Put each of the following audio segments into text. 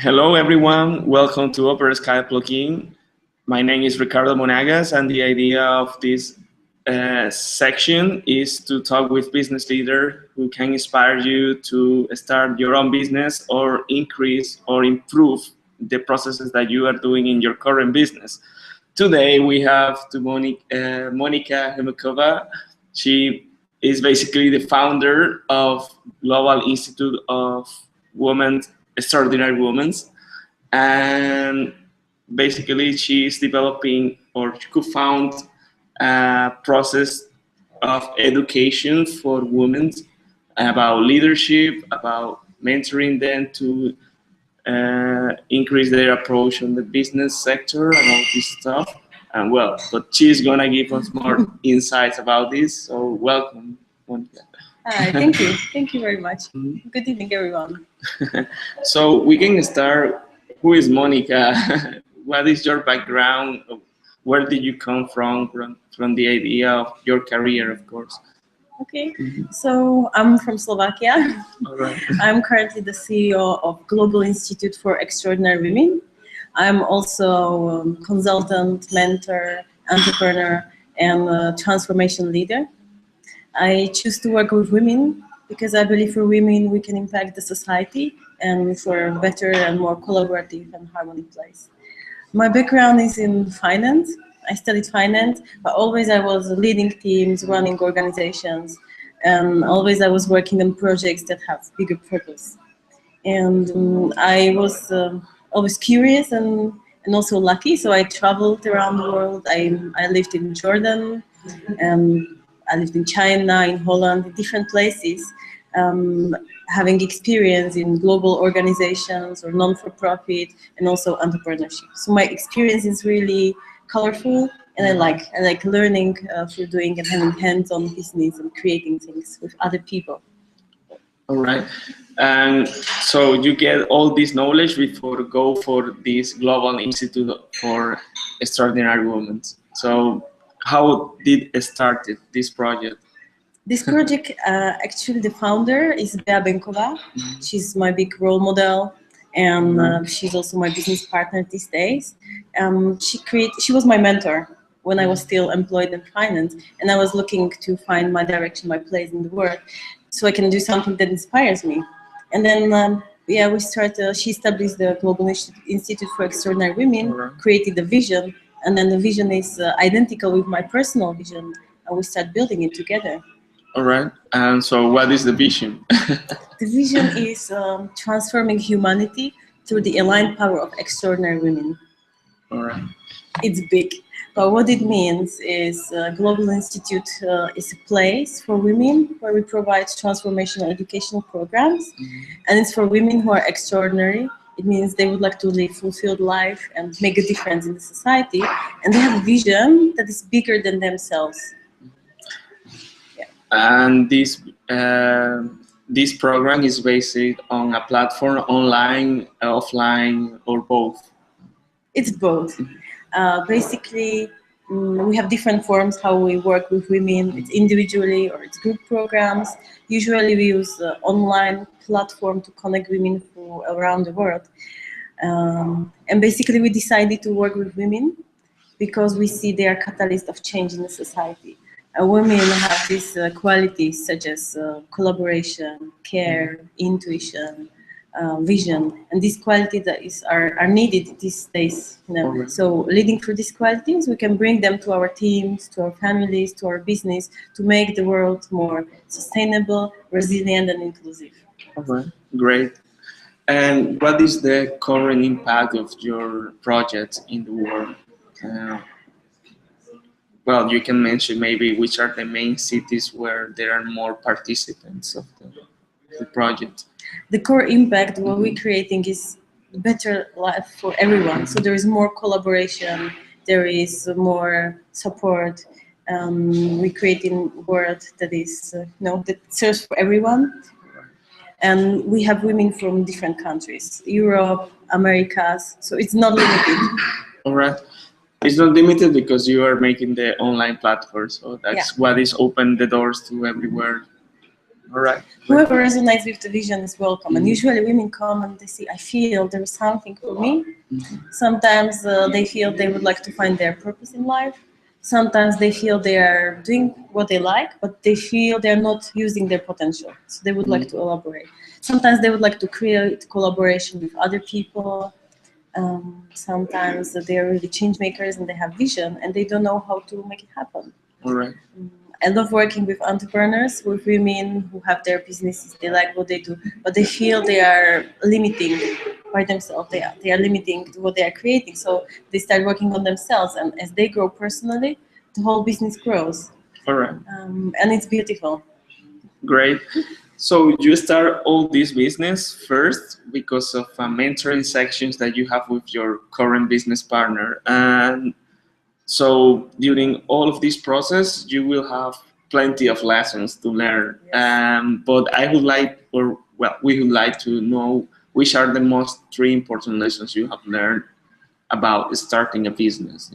Hello everyone, welcome to Opera Sky Plugin. My name is Ricardo Monagas, and the idea of this section is to talk with business leaders who can inspire you to start your own business or increase or improve the processes that you are doing in your current business. Today we have to Monika Gmucova. She is basically the founder of Global Institute of Women, Extraordinary Women, and basically she is developing or co-found a process of education for women about leadership, about mentoring them to increase their approach on the business sector and all this stuff. And well, but she's gonna give us more insights about this. So welcome, Monica. Hi, thank you. Thank you very much. Good evening, everyone. So we can start. Who is Monica? What is your background? Where did you come from the idea of your career, of course? Okay, so I'm from Slovakia. All right. I'm currently the CEO of Global Institute for Extraordinary Women. I'm also a consultant, mentor, entrepreneur, and transformation leader. I choose to work with women because I believe for women we can impact the society and for a better and more collaborative and harmonious place. My background is in finance. I studied finance, but always I was leading teams, running organizations, and always I was working on projects that have bigger purpose. And I was always curious and also lucky, so I traveled around the world. I lived in Jordan, and I lived in China, in Holland, in different places, having experience in global organizations or non-for-profit and also entrepreneurship. So my experience is really colorful, and I like learning through doing and having hands-on business and creating things with other people. All right. And so you get all this knowledge before go for this Global Institute for Extraordinary Women. So how did it start this project? This project, actually the founder is Bea Benkova. She's my big role model, and she's also my business partner these days. She was my mentor when I was still employed in finance, and I was looking to find my direction, my place in the world, so I can do something that inspires me. And then, we started. She established the Global Institute for Extraordinary Women, created the vision, and then the vision is identical with my personal vision, and we start building it together. All right. And so what is the vision? The vision is transforming humanity through the aligned power of extraordinary women. All right. It's big, but what it means is Global Institute is a place for women where we provide transformational educational programs, and it's for women who are extraordinary. It means they would like to live fulfilled life and make a difference in the society, and they have a vision that is bigger than themselves. And this program is based on a platform, online, offline, or both? It's both. Basically, we have different forms how we work with women. It's individually or it's group programs. Usually we use online platform to connect women around the world. And basically we decided to work with women because we see they are catalyst of change in the society. Women have these qualities such as collaboration, care, intuition, vision, and these qualities are needed these days. So leading through these qualities, we can bring them to our teams, to our families, to our business, to make the world more sustainable, resilient, and inclusive. Okay, great. And what is the current impact of your project in the world? Well, you can mention maybe which are the main cities where there are more participants of the project. The core impact, what we're creating is better life for everyone. So there is more collaboration, there is more support. We're creating a world that is, that serves for everyone. And we have women from different countries, Europe, Americas, so it's not limited. All right. It's not limited because you are making the online platform, so that's what is open the doors to everywhere. All right. Whoever resonates with the vision is welcome. And usually women come and they say, I feel there is something for me. Sometimes they feel they would like to find their purpose in life. Sometimes they feel they are doing what they like, but they feel they're not using their potential. So they would like to elaborate. Sometimes they would like to create collaboration with other people. Sometimes they are really change makers and they have vision and they don't know how to make it happen. All right. I love working with entrepreneurs, with women who have their businesses. They like what they do, but they feel they are limiting by themselves. They are limiting what they are creating. So they start working on themselves, and as they grow personally, the whole business grows. All right. And it's beautiful. Great. So you start all this business first because of mentoring sections that you have with your current business partner, and so during all of this process, you will have plenty of lessons to learn. Yes. But I would like, or well, we would like to know which are the most three important lessons you have learned about starting a business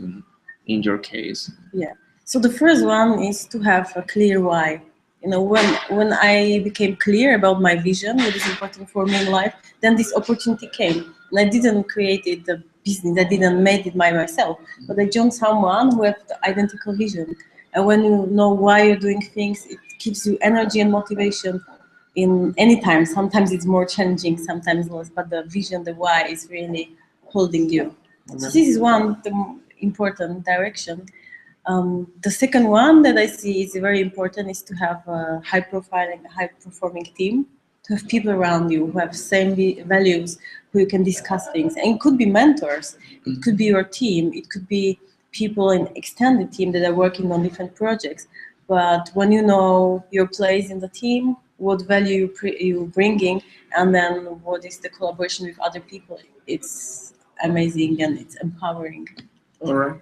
in your case. Yeah. So the first one is to have a clear why. You know, when I became clear about my vision, what is important for me in life, then this opportunity came. And I didn't create it, the business, I didn't make it by myself, but I joined someone who had the identical vision. And when you know why you're doing things, it gives you energy and motivation in any time. Sometimes it's more challenging, sometimes less, but the vision, the why is really holding you. So this is one the important direction. The second one that I see is very important is to have a high-profile, high-performing team, to have people around you who have same values, who you can discuss things. And it could be mentors, it could be your team, it could be people in extended team that are working on different projects. But when you know your place in the team, what value you're bringing, and then what is the collaboration with other people, it's amazing and it's empowering. All right.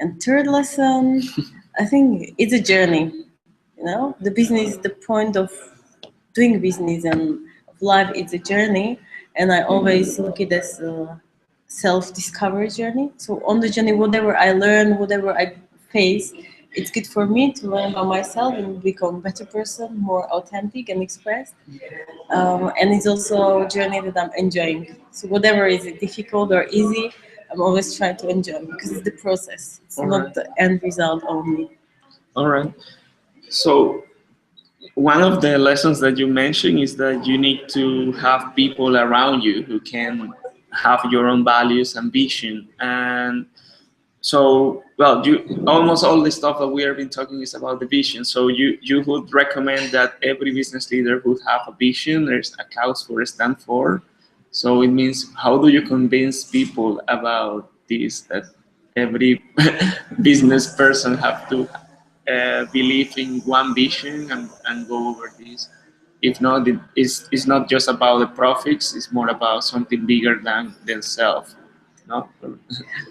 And third lesson, I think it's a journey. You know, the business, the point of doing business and of life, it's a journey. And I always look at it as a self-discovery journey. So on the journey, whatever I learn, whatever I face, it's good for me to learn about myself and become a better person, more authentic and expressed. And it's also a journey that I'm enjoying. So whatever is difficult or easy, I'm always trying to enjoy because it's the process. It's not the end result only. All right. So one of the lessons that you mentioned is that you need to have people around you who can have your own values and vision. And so, well, you almost all the stuff that we have been talking is about the vision. So you would recommend that every business leader would have a vision. There's a cause for a stand for. So it means, how do you convince people about this, that every business person have to believe in one vision and go over this? If not, it's not just about the profits, it's more about something bigger than themselves. No?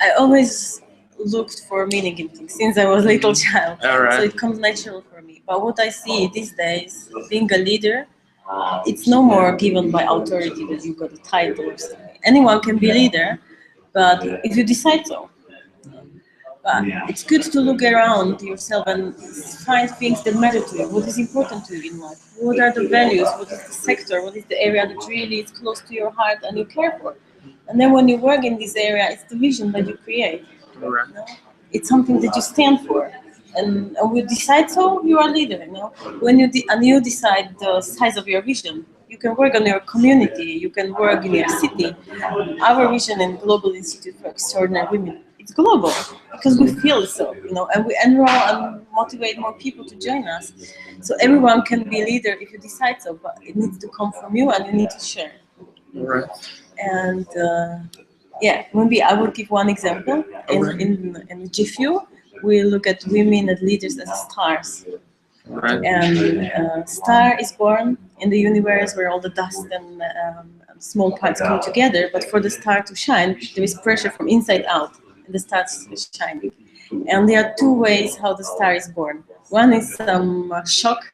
I always looked for meaning in things since I was a little child. All right. So it comes natural for me. But what I see these days, being a leader, it's no more given by authority that you got a title or something. Anyone can be a leader, but if you decide so. But it's good to look around yourself and find things that matter to you. What is important to you in life? What are the values? What is the sector? What is the area that really is close to your heart and you care for? And then when you work in this area, it's the vision that you create. You know? It's something that you stand for. And when you decide so, you are a leader. You know, when you decide the size of your vision, you can work on your community. You can work in your city. Our vision in Global Institute for Extraordinary Women, it's global because we feel so. You know, and we enroll and motivate more people to join us. So everyone can be a leader if you decide so, but it needs to come from you and you need to share. Right. And yeah, maybe I would give one example. In GFU, we look at women as leaders as stars. Right. And star is born in the universe where all the dust and small parts come together. But for the star to shine, there is pressure from inside out, and the star is shining. And there are two ways how the star is born. One is some shock,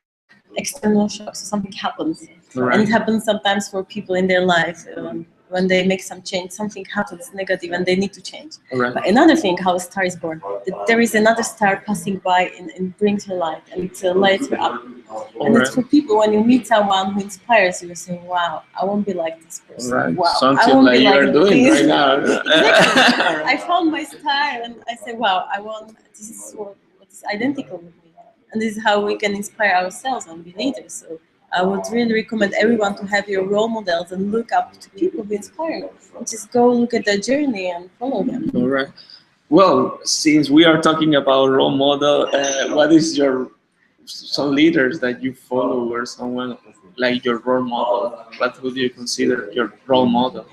external shock, so something happens. Right. And it happens sometimes for people in their life. when they make some change, something happens negative and they need to change. Right. But another thing, how a star is born, that there is another star passing by and brings her light and lights her up. And it's for people, when you meet someone who inspires you, you're saying, wow, I won't be like this person. Right. Wow, I Something won't like be you like are doing this. right now. Exactly. I found my style and I say, wow, this is what is identical with me. And this is how we can inspire ourselves and be leaders. So I would really recommend everyone to have your role models and look up to people who inspire you. And just go look at their journey and follow them. All right. Well, since we are talking about role model, what is your some leaders that you follow or someone like your role model? What would you consider your role model?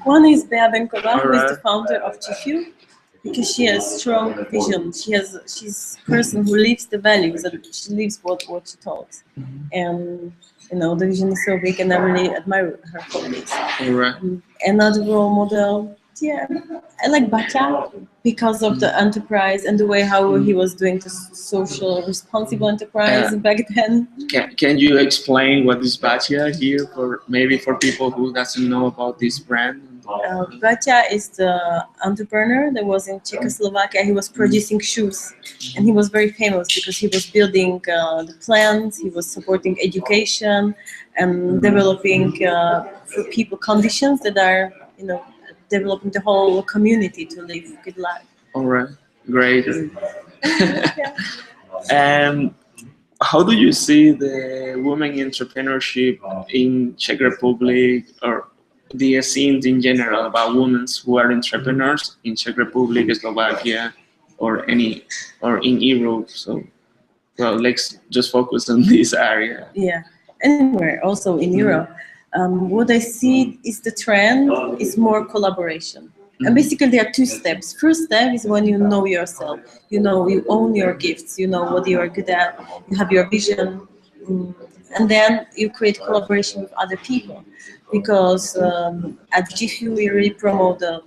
One is Bea Benkova, who is the Alright. founder of GFU, because she has strong vision. She's a person who lives the values and she lives what she talks. And the vision is so big, and I really admire her for this. All right. Another role model, yeah, I like Batya because of the enterprise and the way how he was doing the social responsible enterprise back then. Can you explain what is Batia here for maybe for people who doesn't know about this brand? Batya is the entrepreneur that was in Czechoslovakia. He was producing shoes, and he was very famous because he was building the plants, he was supporting education, and developing for people conditions that are, developing the whole community to live a good life. All right, great. And how do you see the women entrepreneurship in Czech Republic, or the scenes in general about women who are entrepreneurs in Czech Republic, Slovakia, or in Europe? So, well, let's just focus on this area. Yeah, anywhere, also in Europe. What I see is the trend is more collaboration. And basically there are two steps. First step is when you know yourself, you own your gifts, you know what you are good at, you have your vision, and then you create collaboration with other people. Because at GFU we really promote the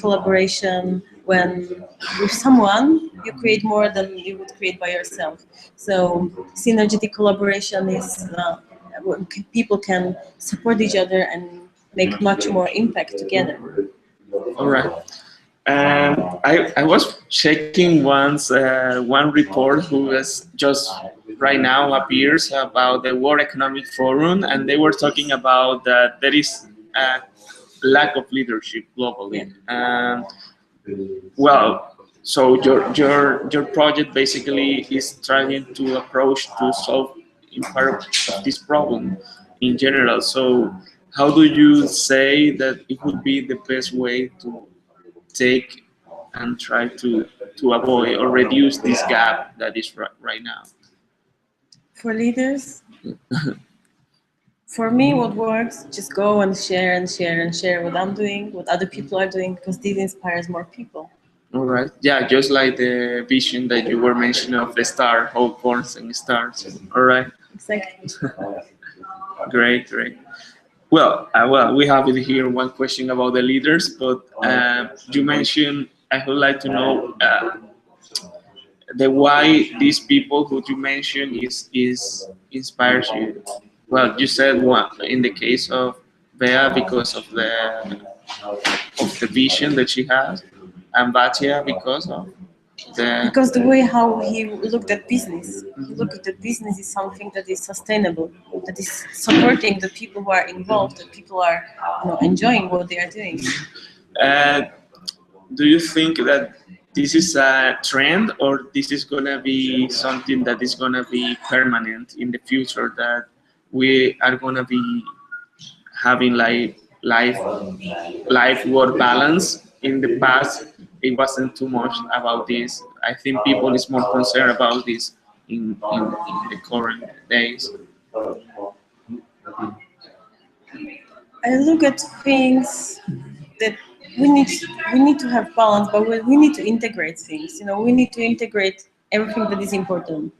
collaboration. When with someone you create more than you would create by yourself. So synergetic collaboration is when people can support each other and make much more impact together. All right. I was checking once one report who was just right now appears about the World Economic Forum, and they were talking about that there is a lack of leadership globally. Well, so your project basically is trying to approach to solve in part of this problem in general. So how do you say that it would be the best way to take and try to avoid or reduce this gap that is right now? For leaders, for me, what works, just go and share and share and share what I'm doing, what other people are doing, because this inspires more people. All right. Yeah, just like the vision that you were mentioning of the star, hope borns and stars. All right. Exactly. Great. Well, we have it here one question about the leaders, but you mentioned, I would like to know the why these people who you mentioned is inspires you. Well, you said one in the case of Bea because of the vision that she has, and Batia because of because the way how he looked at business, he looked at the business is something that is sustainable, that is supporting the people who are involved, that people are enjoying what they are doing. Do you think that this is a trend, or this is gonna be something that is gonna be permanent in the future, that we are gonna be having like life work balance? In the past it wasn't too much about this. I think people is more concerned about this in the current days. I look at things that we need to have balance, but we need to integrate things. We need to integrate everything that is important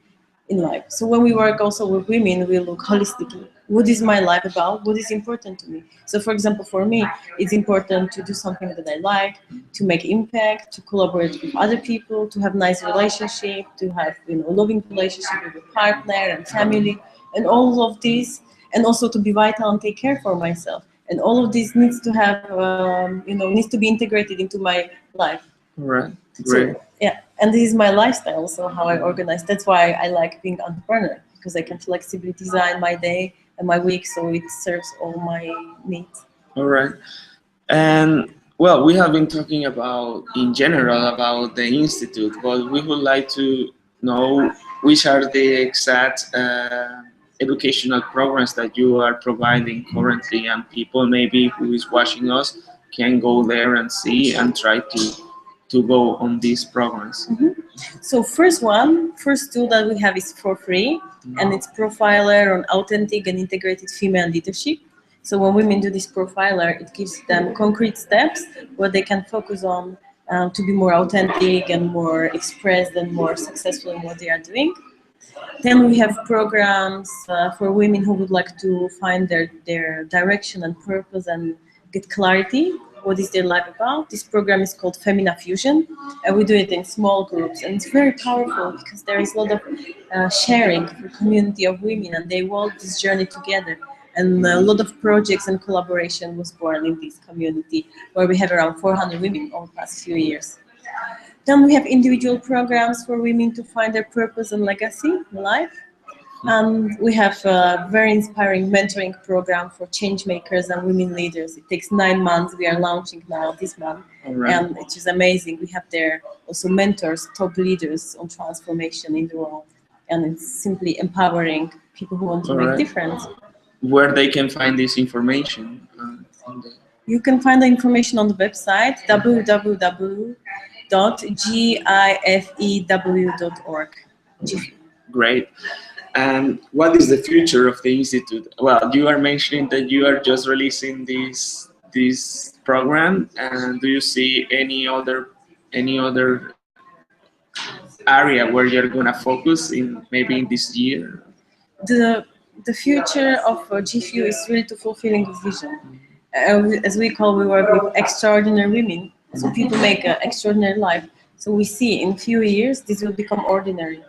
in life. So when we work also with women, we look holistically. What is my life about? What is important to me? So for example, for me, it's important to do something that I like, to make impact, to collaborate with other people, to have nice relationship, to have loving relationship with a partner and family, and all of this, and also to be vital and take care for myself. And all of this needs to have, needs to be integrated into my life. Right. So, yeah, and this is my lifestyle, so how I organize. That's why I like being entrepreneur, because I can flexibly design my day and my week so it serves all my needs. All right. And well, we have been talking about, in general, about the institute, but we would like to know which are the exact educational programs that you are providing currently, and people maybe who is watching us can go there and see and try to go on these programs. So first tool that we have is for free, and it's profiler on authentic and integrated female leadership. So when women do this profiler, it gives them concrete steps where they can focus on to be more authentic and more expressed and more successful in what they are doing. Then we have programs for women who would like to find their direction and purpose and get clarity. What is their life about? This program is called Femina Fusion, and we do it in small groups. And it's very powerful because there is a lot of sharing for community of women, and they walk this journey together. And a lot of projects and collaboration was born in this community, where we have around 400 women over the past few years. Then we have individual programs for women to find their purpose and legacy in life. And we have a very inspiring mentoring program for change makers and women leaders. It takes 9 months. We are launching now this month. Right. And it is amazing. We have there also mentors, top leaders on transformation in the world. And it's simply empowering people who want to make difference. Where they can find this information? You can find the information on the website www.gifew.org. Great. And what is the future of the institute? Well, you are mentioning that you are just releasing this program, and do you see any other area where you're gonna focus in, maybe in this year? The future of GFU is really to fulfilling this vision. As we work with extraordinary women, so people make an extraordinary life. So we see in few years this will become ordinary.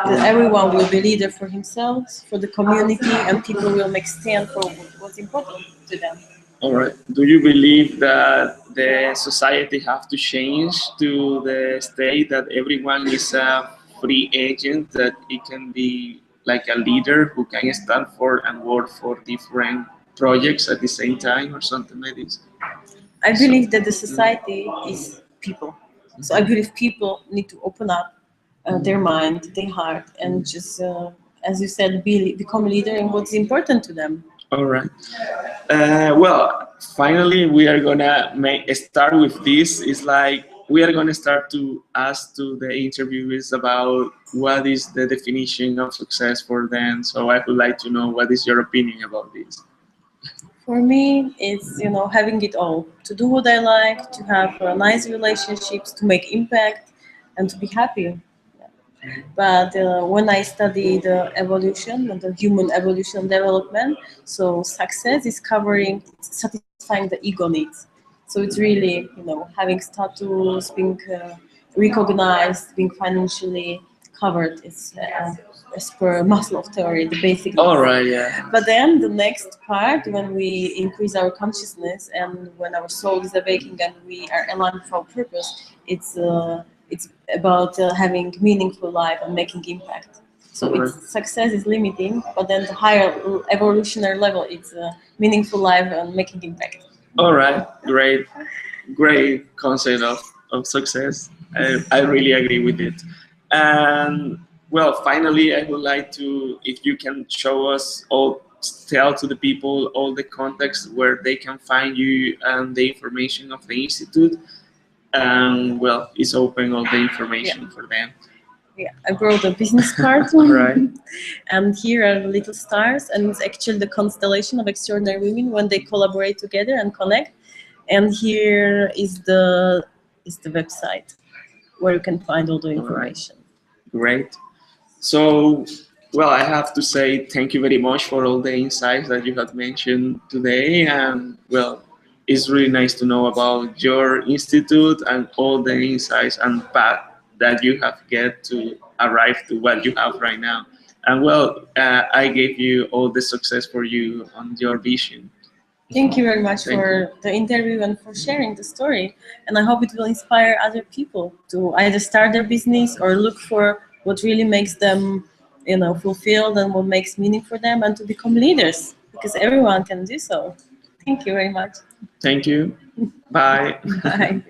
That everyone will be leader for himself, for the community, and people will make stand for what's important to them. All right. Do you believe that the society have to change to the state that everyone is a free agent, that it can be like a leader who can stand for and work for different projects at the same time, or something like this? I believe that the society is people. So I believe people need to open up their mind, their heart, and just, as you said, become a leader in what's important to them. All right. Well, finally, we are gonna start with this. It's like we are gonna start to ask to the interviewers about what is the definition of success for them. So I would like to know, what is your opinion about this? For me, it's having it all: to do what I like, to have nice relationships, to make impact, and to be happy. But when I study the evolution and the human evolution development, so success is covering, satisfying the ego needs. So it's really, having status, being recognized, being financially covered. It's as per Maslow's theory, the basic needs. All right, yeah. But then the next part, when we increase our consciousness and when our soul is awakening and we are aligned with our purpose, it's about having meaningful life and making impact. So success is limiting, but then the higher evolutionary level, it's meaningful life and making impact. All right, great concept of success. I really agree with it. And well, finally, I would like to, if you can show us all, tell to the people all the context where they can find you and the information of the institute. And well, it's open all the information for them. Yeah, I brought a business card. Right. And here are the little stars, and it's actually the constellation of extraordinary women when they collaborate together and connect. And here is the website where you can find all the information. Great. So, well, I have to say thank you very much for all the insights that you have mentioned today. And well, it's really nice to know about your institute and all the insights and path that you have get to arrive to what you have right now. And well, I gave you all the success for you on your vision. Thank you very much Thank for the interview and for sharing the story. And I hope it will inspire other people to either start their business or look for what really makes them, fulfilled and what makes meaning for them, and to become leaders, because everyone can do so. Thank you very much. Thank you. Bye. Bye.